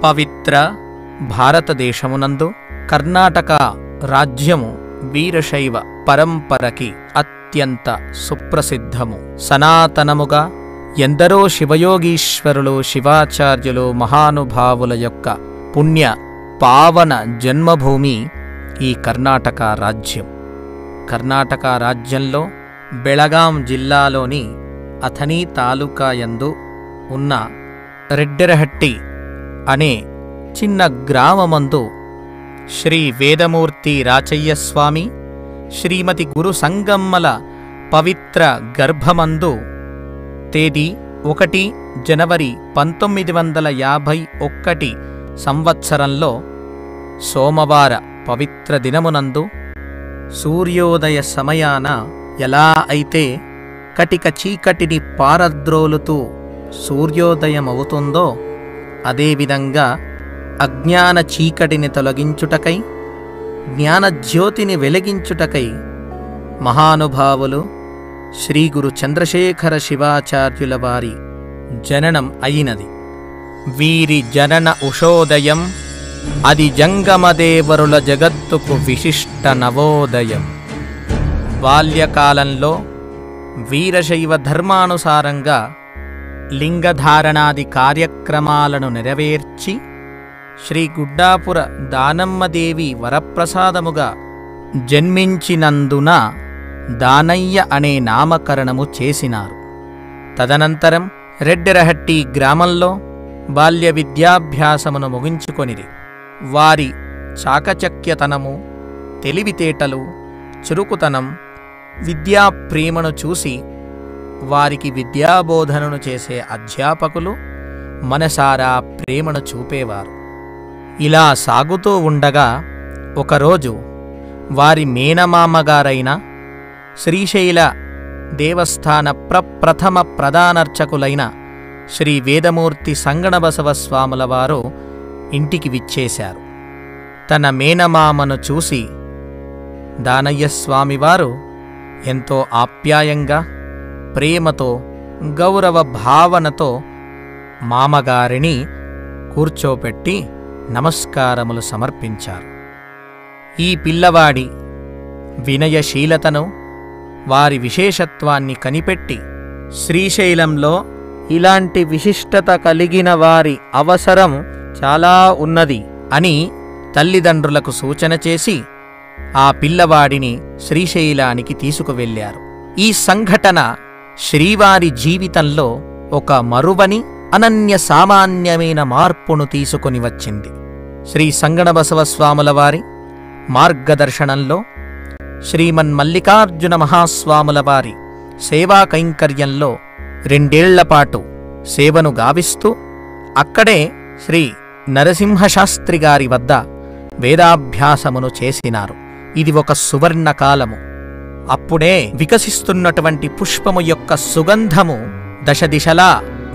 పవిత్ర భారతదేశమునందు కర్ణాటక రాజ్యము వీరశైవ పరంపరకి అత్యంత సుప్రసిద్ధము. సనాతనముగా ఎందరో శివయోగీశ్వరులు, శివాచార్యులు, మహానుభావుల యొక్క పుణ్య పావన జన్మభూమి ఈ కర్ణాటక రాజ్యం. కర్ణాటక రాజ్యంలో బెళగాం జిల్లాలోని ಅಥಣಿ తాలూకా యందు ఉన్న రెడ్డెరహట్టి అనే చిన్న గ్రామమందు శ్రీ వేదమూర్తి రాచయ్యస్వామి, శ్రీమతి గురు సంగమ్మల పవిత్ర గర్భమందు తేదీ 1 జనవరి 1951 సంవత్సరంలో సోమవార పవిత్ర దినమునందు సూర్యోదయ సమయాన ఎలా అయితే కటిక చీకటిని పారద్రోలుతూ సూర్యోదయమవుతుందో అదేవిధంగా అజ్ఞాన చీకటిని తొలగించుటకై, జ్ఞానజ్యోతిని వెలిగించుటకై మహానుభావులు శ్రీ గురు చంద్రశేఖర శివాచార్యుల వారి జననం అయినది. వీరి జనన ఉషోదయం అది జంగమదేవరుల జగత్తుకు విశిష్ట నవోదయం. బాల్యకాలంలో వీరశైవ ధర్మానుసారంగా లింగధారణాది కార్యక్రమాలను నెరవేర్చి శ్రీ గుడ్డాపుర దానమ్మదేవి వరప్రసాదముగా జన్మించినందున దానయ్య అనే నామకరణము చేసినారు. తదనంతరం రెడ్డెరహట్టి గ్రామంలో బాల్య విద్యాభ్యాసమును ముగించుకొనిరి. వారి చాకచక్యతనము, తెలివితేటలు, చురుకుతనం, విద్యాప్రేమను చూసి వారికి విద్యాబోధనను చేసే అధ్యాపకులు మనసారా ప్రేమను చూపేవారు. ఇలా సాగుతూ ఉండగా ఒకరోజు వారి మేనమామగారైన శ్రీశైల దేవస్థాన ప్రప్రథమ ప్రధానర్చకులైన శ్రీ వేదమూర్తి సంగణబసవ స్వాముల వారు ఇంటికి విచ్చేశారు. తన మేనమామను చూసి దానయ్యస్వామివారు ఎంతో ఆప్యాయంగా, ప్రేమతో, గౌరవ భావనతో మామగారిని కూర్చోపెట్టి నమస్కారములు సమర్పించారు. ఈ పిల్లవాడి వినయశీలతను, వారి విశేషత్వాన్ని కనిపెట్టి శ్రీశైలంలో ఇలాంటి విశిష్టత కలిగిన వారి అవసరం చాలా ఉన్నది అని తల్లిదండ్రులకు సూచన చేసి ఆ పిల్లవాడిని శ్రీశైలానికి తీసుకువెళ్లారు. ఈ సంఘటన శ్రీవారి జీవితంలో ఒక మరువని అనన్య సామాన్యమైన మార్పును తీసుకొని వచ్చింది. శ్రీ సంగణబసవ స్వాముల వారి మార్గదర్శనంలో శ్రీమన్మల్లికార్జున మహాస్వాముల వారి సేవా కైంకర్యంలో 2 ఏళ్లపాటు సేవను గావిస్తూ అక్కడే శ్రీ నరసింహశాస్త్రి గారి వద్ద వేదాభ్యాసమును చేసినారు. ఇది ఒక సువర్ణకాలము. అప్పుడే వికసిస్తున్నటువంటి పుష్పము యొక్క సుగంధము దశదిశలా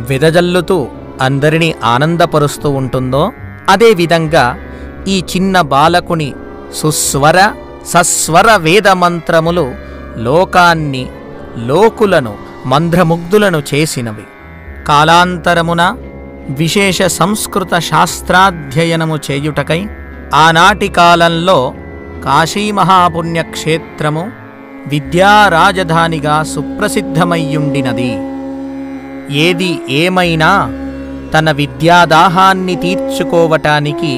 వెదజల్లుతూ అందరినీ ఆనందపరుస్తూ ఉంటుందో అదేవిధంగా ఈ చిన్న బాలకుని సుస్వర సస్వర వేదమంత్రములు లోకాన్ని, లోకులను మంత్రముగ్ధులను చేసినవి. కాలాంతరమున విశేష సంస్కృత శాస్త్రాధ్యయనము చేయుటకై ఆనాటి కాలంలో కాశీమహాపుణ్యక్షేత్రము విద్యారాజధానిగా సుప్రసిద్ధమయ్యుండినది. ఏది ఏమైనా తన విద్యాదాహాన్ని తీర్చుకోవటానికి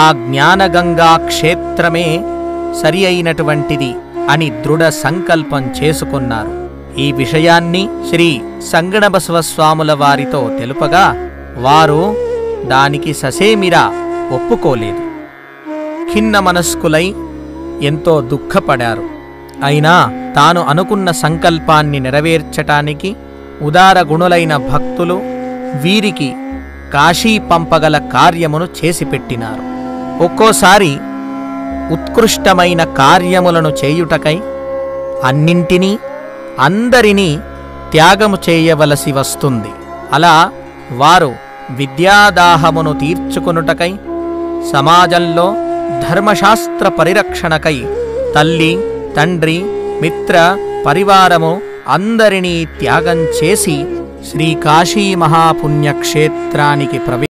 ఆ జ్ఞానగంగా క్షేత్రమే సరి అయినటువంటిది అని దృఢ సంకల్పం చేసుకున్నారు. ఈ విషయాన్ని శ్రీ సంగణబసవ స్వాముల వారితో తెలుపగా వారు దానికి ససేమిరా ఒప్పుకోలేదు. ఖిన్న మనస్కులై ఎంతో దుఃఖపడారు. అయినా తాను అనుకున్న సంకల్పాన్ని నెరవేర్చటానికి ఉదారగుణులైన భక్తులు వీరికి కాశీ పంపగల కార్యమును చేసిపెట్టినారు. ఒక్కోసారి ఉత్కృష్టమైన కార్యములను చేయుటకై అన్నింటినీ, అందరినీ త్యాగము చేయవలసి వస్తుంది. అలా వారు విద్యాదాహమును తీర్చుకొనుటకై సమాజంలో ధర్మశాస్త్ర పరిరక్షణకై తల్లి, తండ్రి, మిత్ర, పరివారము అందరినీ త్యాగం చేసి శ్రీకాశీ మహాపుణ్యక్షేత్రానికి